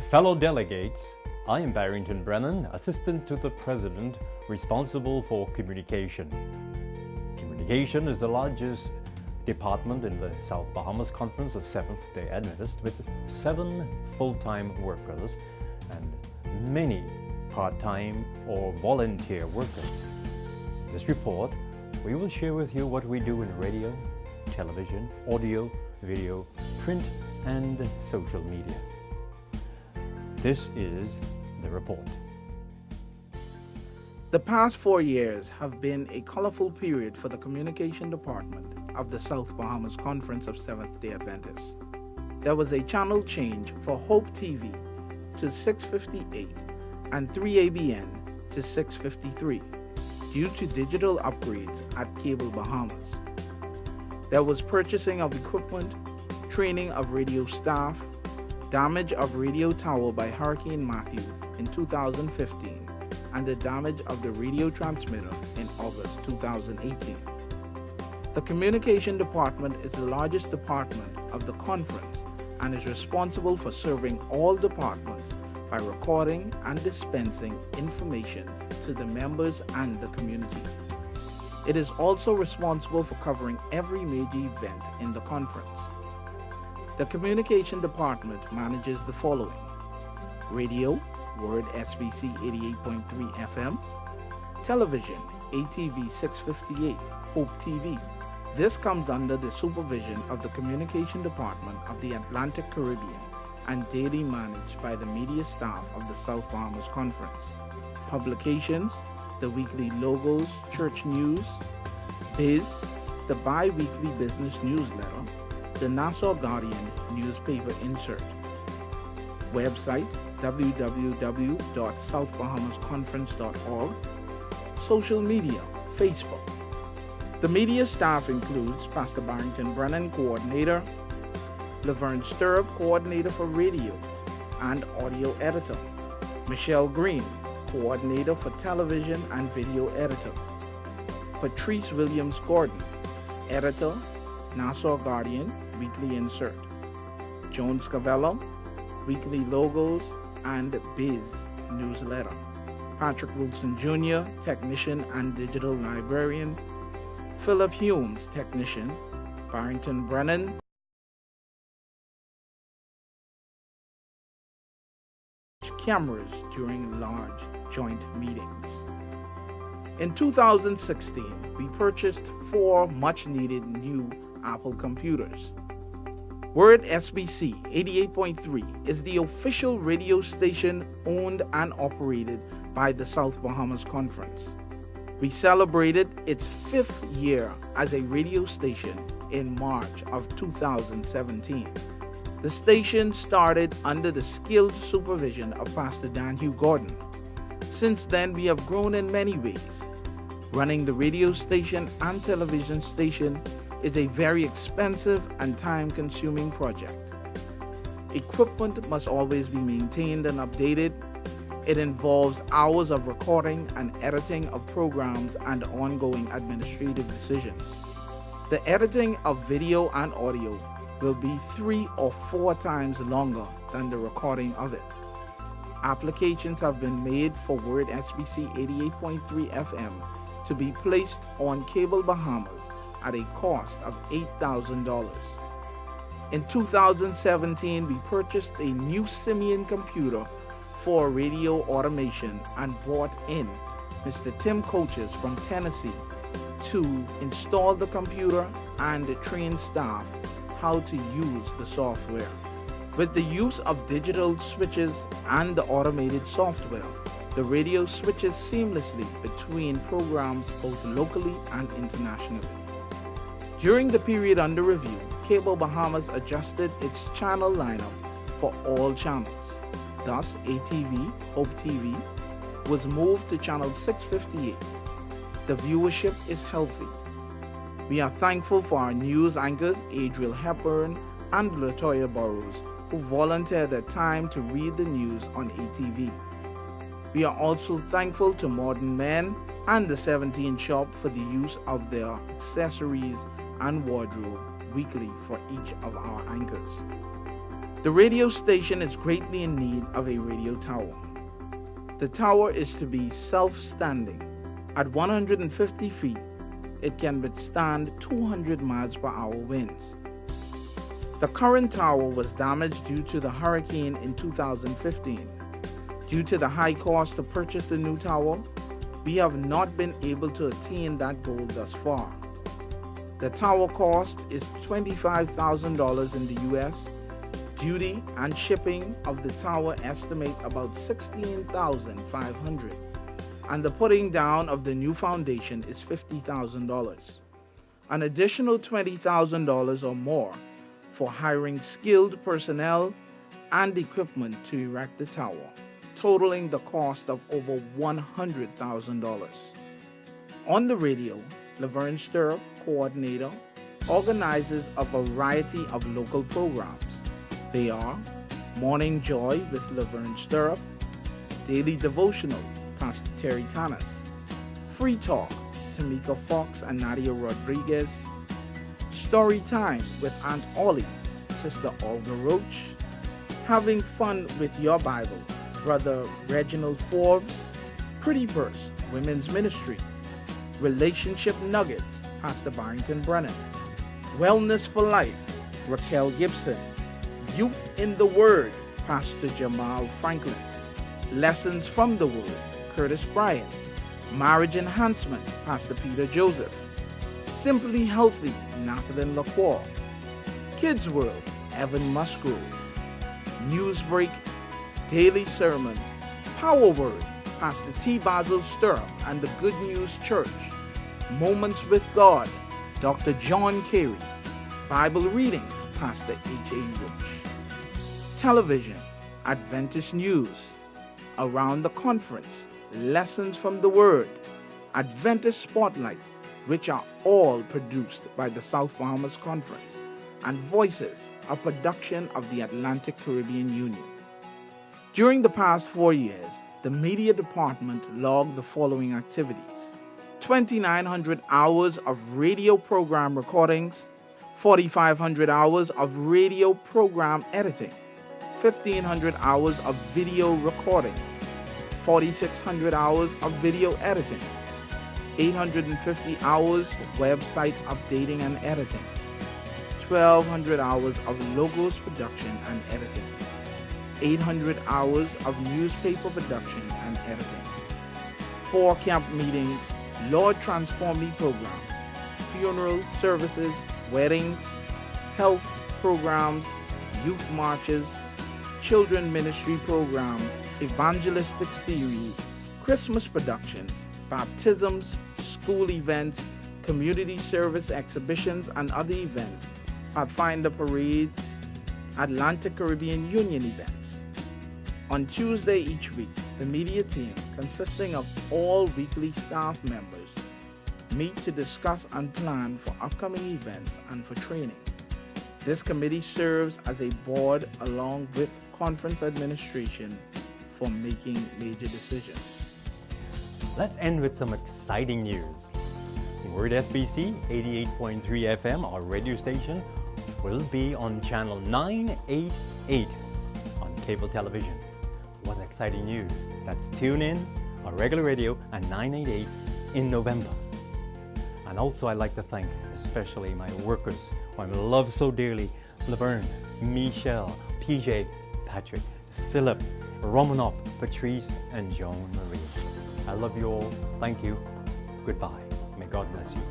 Fellow delegates, I am Barrington Brennan, Assistant to the President, responsible for communication. Communication is the largest department in the South Bahamas Conference of Seventh-day Adventists, with 7 full-time workers and many part-time or volunteer workers. In this report, we will share with you what we do in radio, television, audio, video, print, and social media. This is the report. The past 4 years have been a colorful period for the communication department of the South Bahamas Conference of Seventh-day Adventists. There was a channel change for Hope TV to 658 and 3ABN to 653 due to digital upgrades at Cable Bahamas. There was purchasing of equipment, training of radio staff, damage of radio tower by Hurricane Matthew in 2015, and the damage of the radio transmitter in August 2018. The Communication Department is the largest department of the conference and is responsible for serving all departments by recording and dispensing information to the members and the community. It is also responsible for covering every major event in the conference. The Communication Department manages the following: radio, Word SBC 88.3 FM, television, ATV 658, Hope TV. This comes under the supervision of the Communication Department of the Atlantic Caribbean and daily managed by the media staff of the South Bahamas Conference. Publications, the weekly logos, church news, Biz, the bi-weekly business newsletter, the Nassau Guardian newspaper insert. Website, www.southbahamasconference.org. Social media, Facebook. The media staff includes Pastor Barrington Brennan, Coordinator, Laverne Stirrup, Coordinator for Radio and Audio Editor, Michelle Green, Coordinator for Television and Video Editor, Patrice Williams Gordon, Editor, Nassau Guardian, Weekly Insert, Joan Scavello, Weekly Logos and Biz Newsletter, Patrick Wilson Jr., Technician and Digital Librarian, Philip Humes, Technician, Barrington Brennan, cameras during large joint meetings. In 2016, we purchased 4 much-needed new Apple computers. Word SBC 88.3 is the official radio station owned and operated by the South Bahamas Conference. We celebrated its 5th year as a radio station in March of 2017. The station started under the skilled supervision of Pastor Dan Hugh Gordon. Since then, we have grown in many ways. Running the radio station and television station is a very expensive and time-consuming project. Equipment must always be maintained and updated. It involves hours of recording and editing of programs and ongoing administrative decisions. The editing of video and audio will be 3 or 4 times longer than the recording of it. Applications have been made for Word SBC 88.3 FM to be placed on Cable Bahamas at a cost of $8,000. In 2017, we purchased a new Simeon computer for radio automation and brought in Mr. Tim Coaches from Tennessee to install the computer and train staff how to use the software. With the use of digital switches and the automated software, the radio switches seamlessly between programs both locally and internationally. During the period under review, Cable Bahamas adjusted its channel lineup for all channels. Thus, ATV, Hope TV, was moved to channel 658. The viewership is healthy. We are thankful for our news anchors, Adriel Hepburn and Latoya Burrows, who volunteer their time to read the news on ATV. We are also thankful to Modern Men and the 17 Shop for the use of their accessories and wardrobe weekly for each of our anchors. The radio station is greatly in need of a radio tower. The tower is to be self-standing. At 150 feet, it can withstand 200 miles per hour winds. The current tower was damaged due to the hurricane in 2015. Due to the high cost to purchase the new tower, we have not been able to attain that goal thus far. The tower cost is $25,000 in the US. Duty and shipping of the tower estimate about $16,500, and the putting down of the new foundation is $50,000. An additional $20,000 or more for hiring skilled personnel and equipment to erect the tower, totaling the cost of over $100,000. On the radio, Laverne Stirrup, coordinator, organizes a variety of local programs. They are Morning Joy with Laverne Stirrup, Daily Devotional, Pastor Terry Tanis, Free Talk, Tamika Fox and Nadia Rodriguez, Story Time with Aunt Ollie, Sister Olga Roach, Having Fun with Your Bible, Brother Reginald Forbes, Pretty Verse, Women's Ministry, Relationship Nuggets, Pastor Barrington Brennan, Wellness for Life, Raquel Gibson, Youth in the Word, Pastor Jamal Franklin, Lessons from the Word, Curtis Bryan, Marriage Enhancement, Pastor Peter Joseph, Simply Healthy, Nathan Lacroix, Kids World, Evan Musgrove, Newsbreak, Daily Sermons, Power Word, Pastor T. Basil Stirrup and the Good News Church, Moments with God, Dr. John Carey, Bible Readings, Pastor H.A. Roach. Television, Adventist News, Around the Conference, Lessons from the Word, Adventist Spotlight, which are all produced by the South Bahamas Conference, and Voices, a production of the Atlantic Caribbean Union. During the past 4 years, the media department logged the following activities: 2,900 hours of radio program recordings, 4,500 hours of radio program editing, 1,500 hours of video recording, 4,600 hours of video editing, 850 hours of website updating and editing, 1,200 hours of logos production and editing, 800 hours of newspaper production and editing, 4 camp meetings, Lord Transform Me programs, funeral services, weddings, health programs, youth marches, children ministry programs, evangelistic series, Christmas productions, baptisms, school events, community service exhibitions and other events, Pathfinder parades, Atlantic Caribbean Union events. On Tuesday each week, the media team, consisting of all weekly staff members, meet to discuss and plan for upcoming events and for training. This committee serves as a board along with conference administration for making major decisions. Let's end with some exciting news. Word SBC 88.3 FM, our radio station, will be on channel 988 on cable television. What exciting news. That's Tune In, our regular radio, at 988 in November. And also I'd like to thank especially my workers who I love so dearly: Laverne, Michelle, PJ, Patrick, Philip, Romanoff, Patrice, and Joan Marie. I love you all. Thank you. Goodbye. May God bless you.